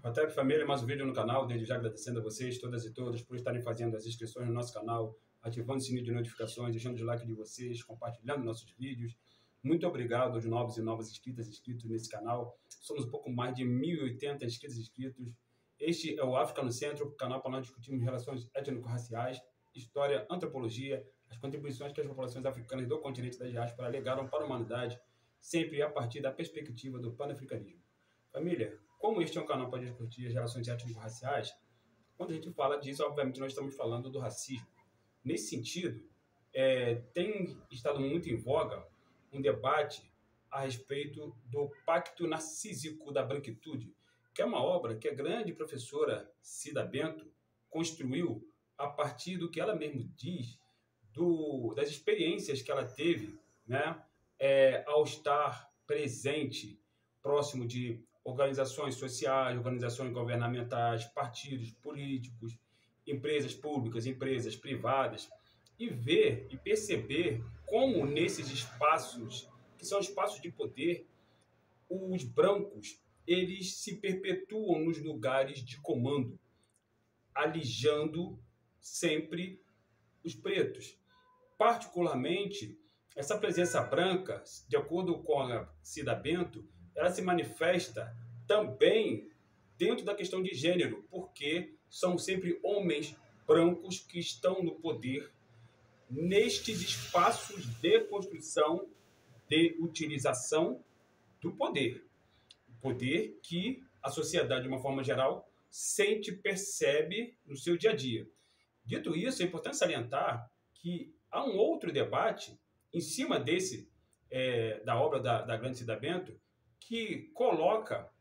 Otep Família, mais um vídeo no canal. Desde já agradecendo a vocês, todas e todos, por estarem fazendo as inscrições no nosso canal, ativando o sininho de notificações, deixando o like de vocês, compartilhando nossos vídeos. Muito obrigado aos novos e novas inscritas e inscritos nesse canal. Somos um pouco mais de 1.080 inscritos e inscritos. Este é o África no Centro, canal para nós discutirmos relações étnico-raciais, história, antropologia, as contribuições que as populações africanas do continente da diáspora legaram para a humanidade, sempre a partir da perspectiva do panafricanismo. Família, como este é um canal para discutir as relações étnico-raciais, quando a gente fala disso, obviamente nós estamos falando do racismo. Nesse sentido, tem estado muito em voga um debate a respeito do Pacto Narcísico da Branquitude, que é uma obra que a grande professora Cida Bento construiu a partir do que ela mesma diz, das experiências que ela teve, né, ao estar presente, próximo de organizações sociais, organizações governamentais, partidos políticos, empresas públicas, empresas privadas, e ver e perceber como nesses espaços, que são espaços de poder, os brancos, eles se perpetuam nos lugares de comando, alijando sempre os pretos. Particularmente, essa presença branca, de acordo com a Cida Bento, ela se manifesta também dentro da questão de gênero, porque são sempre homens brancos que estão no poder nestes espaços de construção, de utilização do poder. O poder que a sociedade, de uma forma geral, sente, percebe no seu dia a dia. Dito isso, é importante salientar que há um outro debate em cima desse, da obra da grande Cida Bento, que coloca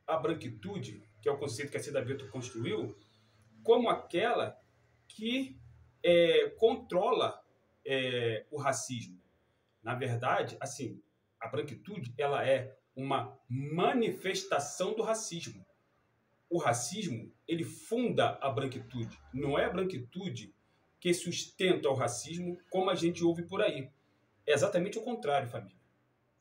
a branquitude, que é o conceito que a Cida Bento construiu, como aquela que controla o racismo. Na verdade, assim, a branquitude ela é uma manifestação do racismo. O racismo, ele funda a branquitude. Não é a branquitude que sustenta o racismo, como a gente ouve por aí. É exatamente o contrário, família.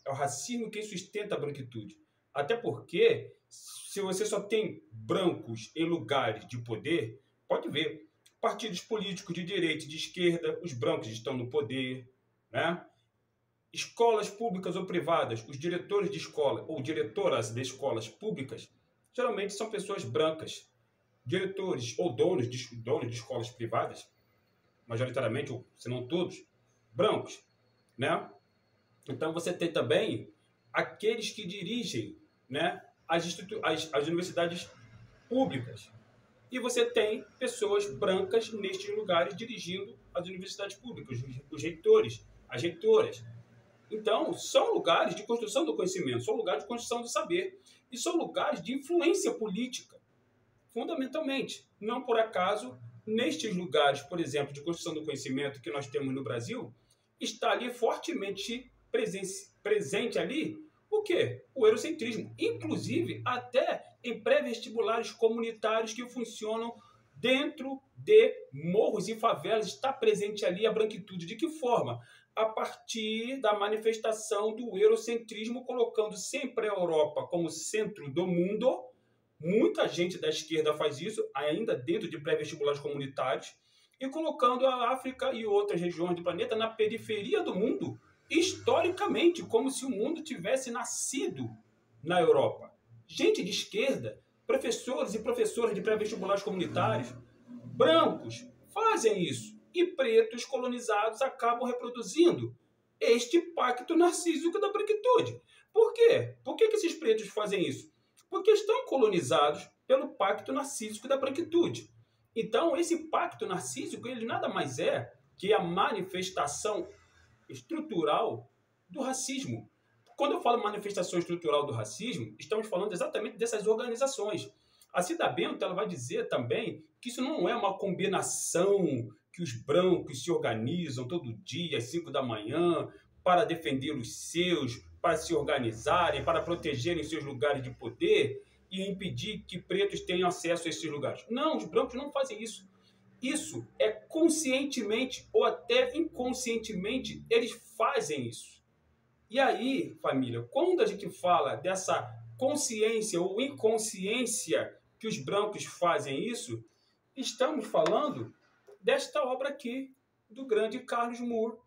É o racismo que sustenta a branquitude. Até porque, se você só tem brancos em lugares de poder, pode ver, partidos políticos de direita e de esquerda, os brancos estão no poder, né? Escolas públicas ou privadas, os diretores de escola ou diretoras de escolas públicas, geralmente são pessoas brancas. Diretores ou donos de escolas privadas, majoritariamente, ou se não todos, brancos, né? Então, você tem também aqueles que dirigem, né, as universidades públicas. E você tem pessoas brancas nestes lugares dirigindo as universidades públicas, os reitores, as reitoras. Então, são lugares de construção do conhecimento, são lugares de construção do saber. E são lugares de influência política, fundamentalmente. Não por acaso, nestes lugares, por exemplo, de construção do conhecimento que nós temos no Brasil, está ali fortemente presente ali o quê? O eurocentrismo. Inclusive, até em pré-vestibulares comunitários que funcionam dentro de morros e favelas, está presente ali a branquitude. De que forma? A partir da manifestação do eurocentrismo, colocando sempre a Europa como centro do mundo. Muita gente da esquerda faz isso, ainda dentro de pré-vestibulares comunitários, e colocando a África e outras regiões do planeta na periferia do mundo, historicamente, como se o mundo tivesse nascido na Europa. Gente de esquerda, professores e professoras de pré-vestibulares comunitários, brancos, fazem isso. E pretos colonizados acabam reproduzindo este pacto narcísico da branquitude. Por quê? Por que esses pretos fazem isso? Porque estão colonizados pelo pacto narcísico da branquitude. Então, esse pacto narcísico, ele nada mais é que a manifestação estrutural do racismo. Quando eu falo manifestação estrutural do racismo, estamos falando exatamente dessas organizações. A Cida Bento ela vai dizer também que isso não é uma combinação que os brancos se organizam todo dia, às 5 da manhã, para defender os seus, para se organizarem, para protegerem seus lugares de poder e impedir que pretos tenham acesso a esses lugares. Não, os brancos não fazem isso. Isso é conscientemente ou até inconscientemente, eles fazem isso. E aí, família, quando a gente fala dessa consciência ou inconsciência que os brancos fazem isso, estamos falando desta obra aqui, do grande Carlos Moore,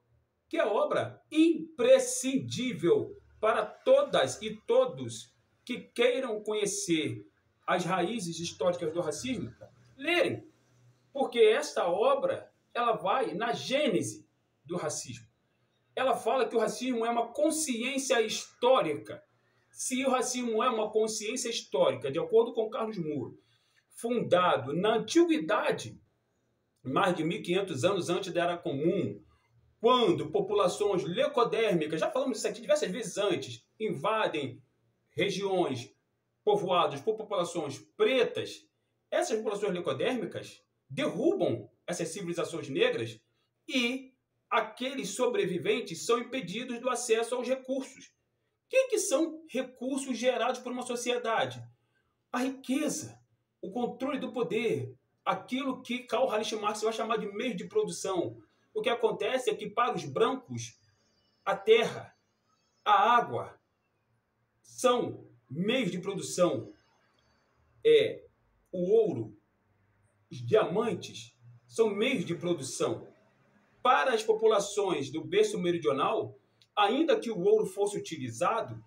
que é obra imprescindível para todas e todos que queiram conhecer as raízes históricas do racismo, lerem. Porque esta obra, ela vai na gênese do racismo. Ela fala que o racismo é uma consciência histórica. Se o racismo é uma consciência histórica, de acordo com Carlos Moore, fundado na antiguidade, mais de 1.500 anos antes da Era Comum, quando populações leucodérmicas, já falamos isso aqui diversas vezes antes, invadem regiões povoadas por populações pretas, essas populações leucodérmicas derrubam essas civilizações negras e aqueles sobreviventes são impedidos do acesso aos recursos. O que são recursos gerados por uma sociedade? A riqueza, o controle do poder, aquilo que Karl Heinrich Marx vai chamar de meio de produção. O que acontece é que para os brancos, a terra, a água são meios de produção. O ouro, os diamantes são meios de produção. Para as populações do berço meridional, ainda que o ouro fosse utilizado,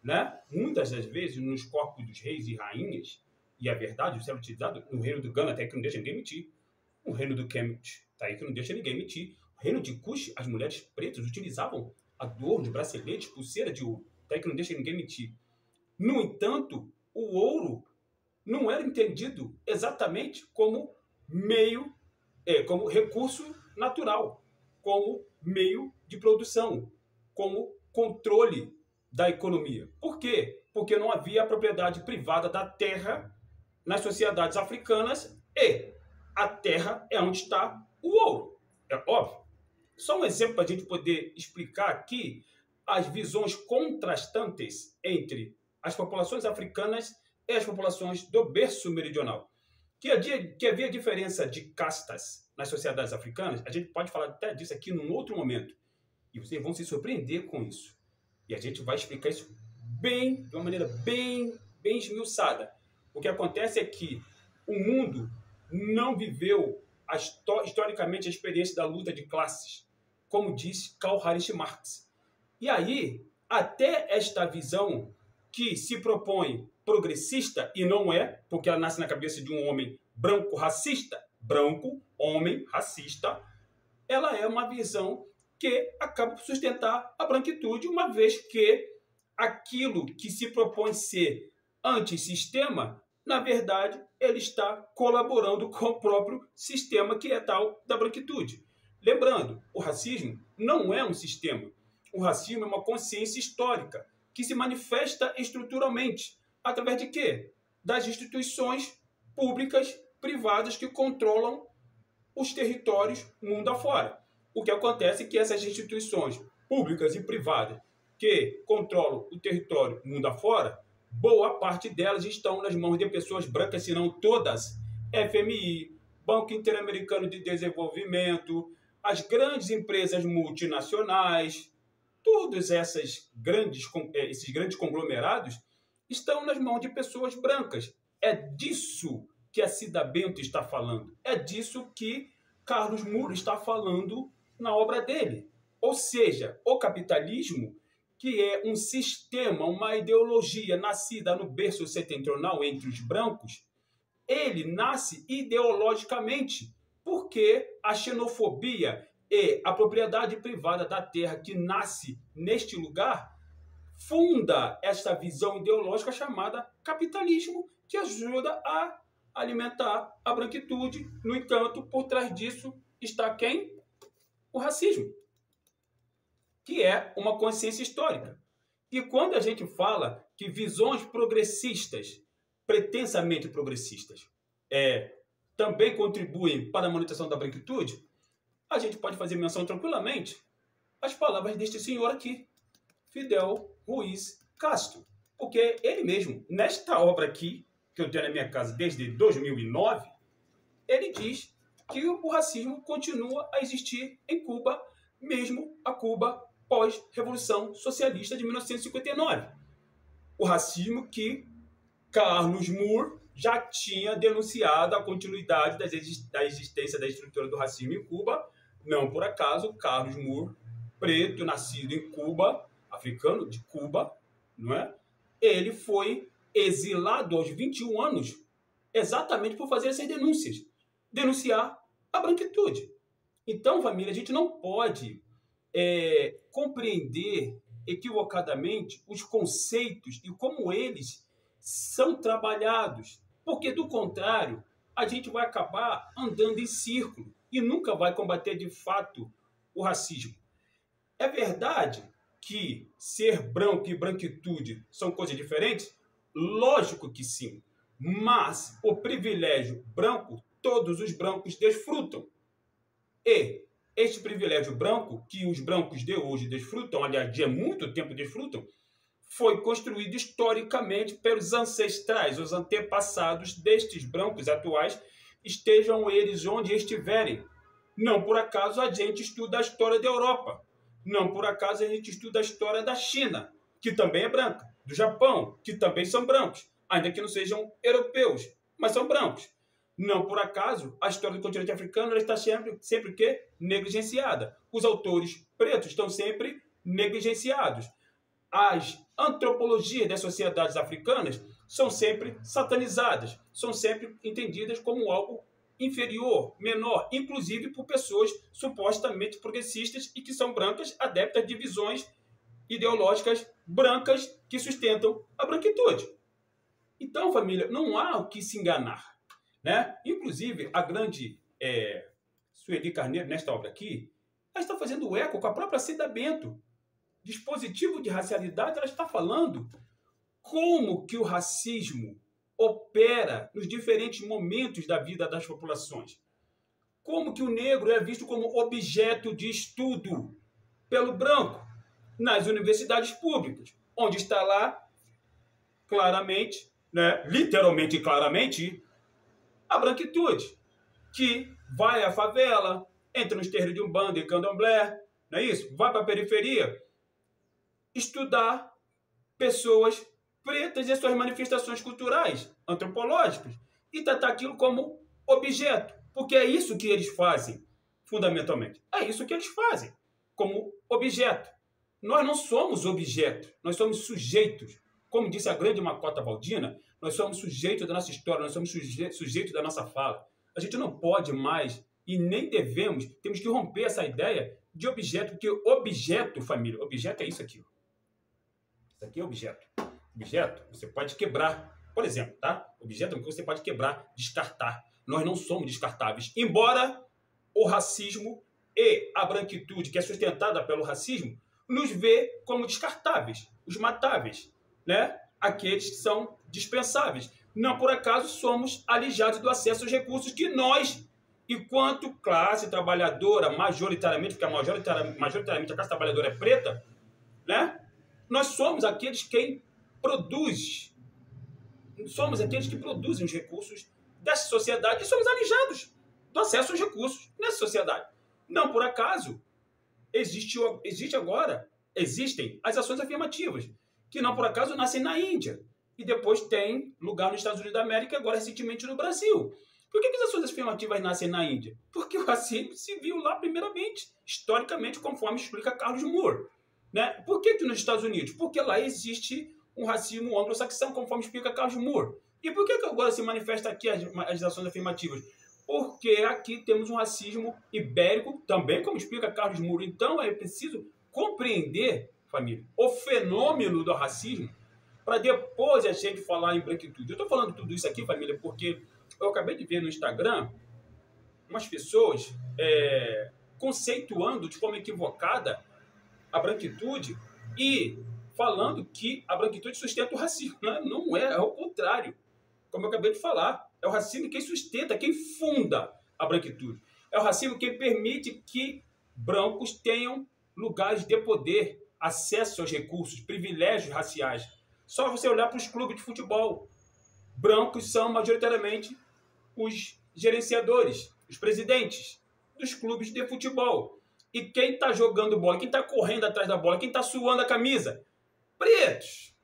né, muitas das vezes nos corpos dos reis e rainhas, e a verdade, isso é utilizado no reino do Ghana, até que não deixa ninguém mentir. O reino do Kemet, tá aí que não deixa ninguém mentir. O reino de Kush, as mulheres pretas utilizavam adornos, braceletes, pulseira de ouro, tá aí que não deixa ninguém mentir. No entanto, o ouro não era entendido exatamente como meio, como recurso natural, como meio de produção, como controle da economia. Por quê? Porque não havia propriedade privada da terra nas sociedades africanas e a terra é onde está o ouro. É óbvio. Só um exemplo para a gente poder explicar aqui as visões contrastantes entre as populações africanas e as populações do berço meridional. Que havia diferença de castas nas sociedades africanas, a gente pode falar até disso aqui num outro momento. E vocês vão se surpreender com isso. E a gente vai explicar isso de uma maneira bem esmiuçada. O que acontece é que o mundo não viveu historicamente a experiência da luta de classes, como disse Karl Heinrich Marx. E aí, até esta visão que se propõe progressista, e não é, porque ela nasce na cabeça de um homem branco racista, branco, homem racista, ela é uma visão que acaba por sustentar a branquitude, uma vez que aquilo que se propõe ser antissistema, na verdade, ele está colaborando com o próprio sistema que é tal da branquitude. Lembrando, o racismo não é um sistema. O racismo é uma consciência histórica que se manifesta estruturalmente. Através de quê? Das instituições públicas, privadas que controlam os territórios mundo afora. O que acontece é que essas instituições públicas e privadas que controlam o território mundo afora, boa parte delas estão nas mãos de pessoas brancas, se não todas. FMI, Banco Interamericano de Desenvolvimento, as grandes empresas multinacionais, todos esses grandes conglomerados estão nas mãos de pessoas brancas. É disso que a Cida Bento está falando. É disso que Carlos Moore está falando na obra dele. Ou seja, o capitalismo, que é um sistema, uma ideologia nascida no berço setentrional entre os brancos, ele nasce ideologicamente, porque a xenofobia e a propriedade privada da terra que nasce neste lugar funda esta visão ideológica chamada capitalismo, que ajuda a alimentar a branquitude. No entanto, por trás disso está quem? O racismo, que é uma consciência histórica. E quando a gente fala que visões progressistas, pretensamente progressistas, também contribuem para a manutenção da branquitude, a gente pode fazer menção tranquilamente às palavras deste senhor aqui, Fidel Ruiz Castro. Porque ele mesmo, nesta obra aqui, que eu tenho na minha casa desde 2009, ele diz que o racismo continua a existir em Cuba, mesmo a Cuba pós-Revolução Socialista de 1959. O racismo que Carlos Moore já tinha denunciado a continuidade da existência da estrutura do racismo em Cuba. Não por acaso, Carlos Moore, preto, nascido em Cuba, africano de Cuba, não é? Ele foi exilado aos 21 anos exatamente por fazer essas denúncias. Denunciar a branquitude. Então, família, a gente não pode compreender equivocadamente os conceitos e como eles são trabalhados, porque, do contrário, a gente vai acabar andando em círculo e nunca vai combater de fato o racismo. É verdade que ser branco e branquitude são coisas diferentes? Lógico que sim, mas o privilégio branco, todos os brancos desfrutam. E este privilégio branco, que os brancos de hoje desfrutam, aliás, de há muito tempo desfrutam, foi construído historicamente pelos ancestrais, os antepassados destes brancos atuais, estejam eles onde estiverem. Não por acaso a gente estuda a história da Europa. Não por acaso a gente estuda a história da China, que também é branca, do Japão, que também são brancos, ainda que não sejam europeus, mas são brancos. Não por acaso a história do continente africano ela está sempre que negligenciada. Os autores pretos estão sempre negligenciados. As antropologias das sociedades africanas são sempre satanizadas, são sempre entendidas como algo inferior, menor, inclusive por pessoas supostamente progressistas e que são brancas, adeptas de visões ideológicas brancas que sustentam a branquitude. Então, família, não há o que se enganar, né? Inclusive, a grande Sueli Carneiro, nesta obra aqui, ela está fazendo eco com a própria Cida Bento. Dispositivo de racialidade, ela está falando como que o racismo opera nos diferentes momentos da vida das populações. Como que o negro é visto como objeto de estudo pelo branco nas universidades públicas, onde está lá claramente, né, literalmente e claramente, a branquitude, que vai à favela, entra nos terreiros de Umbanda e Candomblé, não é isso? Vai para a periferia estudar pessoas pretas e suas manifestações culturais, antropológicas, e tratar aquilo como objeto, porque é isso que eles fazem, fundamentalmente. É isso que eles fazem, como objeto. Nós não somos objeto, nós somos sujeitos. Como disse a grande Macota Baldina, nós somos sujeitos da nossa história, nós somos sujeitos da nossa fala. A gente não pode mais, e nem devemos, temos que romper essa ideia de objeto, porque objeto, família, objeto é isso aqui. Isso aqui é objeto. Objeto, você pode quebrar, por exemplo, tá? Objeto é o que você pode quebrar, descartar. Nós não somos descartáveis. Embora o racismo e a branquitude, que é sustentada pelo racismo, nos vê como descartáveis, os matáveis, né? Aqueles que são dispensáveis. Não por acaso somos alijados do acesso aos recursos que nós, enquanto classe trabalhadora, majoritariamente, porque majoritariamente a classe trabalhadora é preta, né? Nós somos aqueles que produzem os recursos dessa sociedade e somos alijados do acesso aos recursos nessa sociedade. Não por acaso existem as ações afirmativas, que não por acaso nascem na Índia e depois têm lugar nos Estados Unidos da América e agora recentemente no Brasil. Por que as ações afirmativas nascem na Índia? Porque o racismo se viu lá primeiramente, historicamente, conforme explica Carlos Moore. Né? Por que nos Estados Unidos? Porque lá existe um racismo anglo-saxão, conforme explica Carlos Moore. E por que agora se manifesta aqui as ações afirmativas? Porque aqui temos um racismo ibérico, também como explica Carlos Moore. Então é preciso compreender, família, o fenômeno do racismo para depois a gente falar em branquitude. Eu estou falando tudo isso aqui, família, porque eu acabei de ver no Instagram umas pessoas conceituando de forma equivocada a branquitude e falando que a branquitude sustenta o racismo. Não é o contrário. Como eu acabei de falar, é o racismo quem sustenta, quem funda a branquitude. É o racismo quem permite que brancos tenham lugares de poder, acesso aos recursos, privilégios raciais. Só você olhar para os clubes de futebol. Brancos são majoritariamente os gerenciadores, os presidentes dos clubes de futebol. E quem está jogando bola, quem está correndo atrás da bola, quem está suando a camisa? Pretos.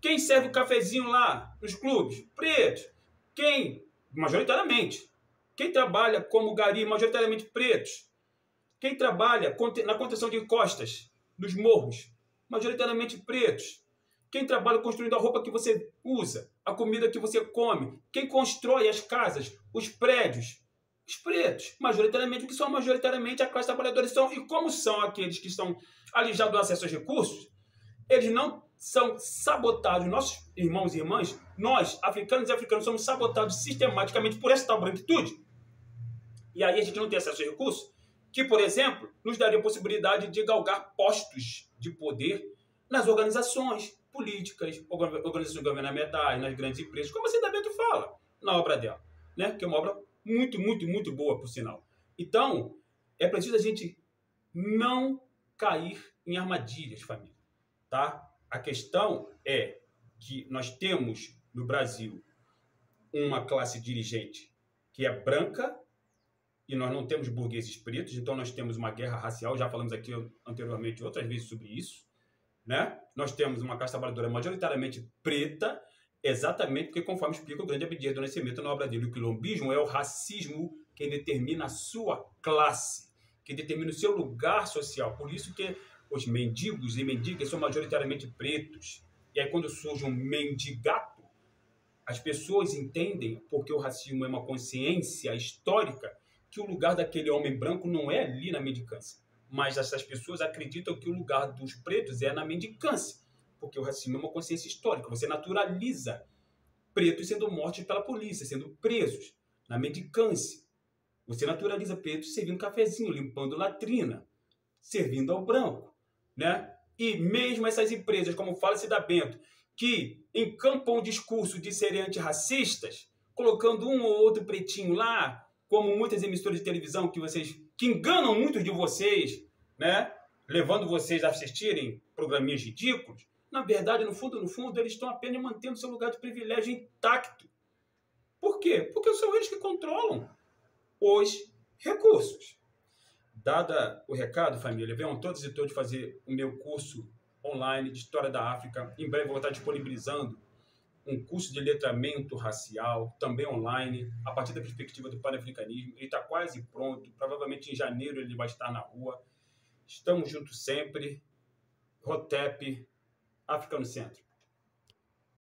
Quem serve o cafezinho lá nos clubes? Pretos. Quem? Majoritariamente. Quem trabalha como gari? Majoritariamente pretos. Quem trabalha na contenção de encostas nos morros? Majoritariamente pretos. Quem trabalha construindo a roupa que você usa, a comida que você come? Quem constrói as casas, os prédios? Os pretos. Majoritariamente, o que são majoritariamente a classe trabalhadora são. E como são aqueles que estão alijados do acesso aos recursos, eles não são sabotados. Nossos irmãos e irmãs, nós, africanos e africanos, somos sabotados sistematicamente por essa tal branquitude. E aí a gente não tem acesso aos recursos, que, por exemplo, nos daria a possibilidade de galgar postos de poder nas organizações políticas, organizações governamentais, nas grandes empresas, como a Cida Bento fala na obra dela, né? Que é uma obra muito, muito, muito boa, por sinal. Então, é preciso a gente não cair em armadilhas, família, tá? A questão é que nós temos no Brasil uma classe dirigente que é branca e nós não temos burgueses pretos, então nós temos uma guerra racial, já falamos aqui anteriormente outras vezes sobre isso, né? Nós temos uma classe trabalhadora majoritariamente preta, exatamente porque, conforme explica o grande Abdias do Nascimento na obra dele, o quilombismo é o racismo que determina a sua classe, que determina o seu lugar social. Por isso que os mendigos e mendigas são majoritariamente pretos. E aí, quando surge um mendigato, as pessoas entendem, porque o racismo é uma consciência histórica, que o lugar daquele homem branco não é ali na mendicância. Mas essas pessoas acreditam que o lugar dos pretos é na mendicância, porque o racismo é uma consciência histórica. Você naturaliza pretos sendo mortos pela polícia, sendo presos na mendicância. Você naturaliza pretos servindo cafezinho, limpando latrina, servindo ao branco, né? E mesmo essas empresas, como fala Cida Bento, que encampam o discurso de serem antirracistas, colocando um ou outro pretinho lá, como muitas emissoras de televisão que enganam muitos de vocês, né? Levando vocês a assistirem programinhas ridículos. Na verdade, no fundo, eles estão apenas mantendo seu lugar de privilégio intacto. Por quê? Porque são eles que controlam os recursos. Dada o recado, família, venham todos e todas fazer o meu curso online de História da África. Em breve vou estar disponibilizando um curso de letramento racial, também online, a partir da perspectiva do panafricanismo. Ele está quase pronto, provavelmente em janeiro ele vai estar na rua. Estamos juntos sempre. Rotep, África no Centro.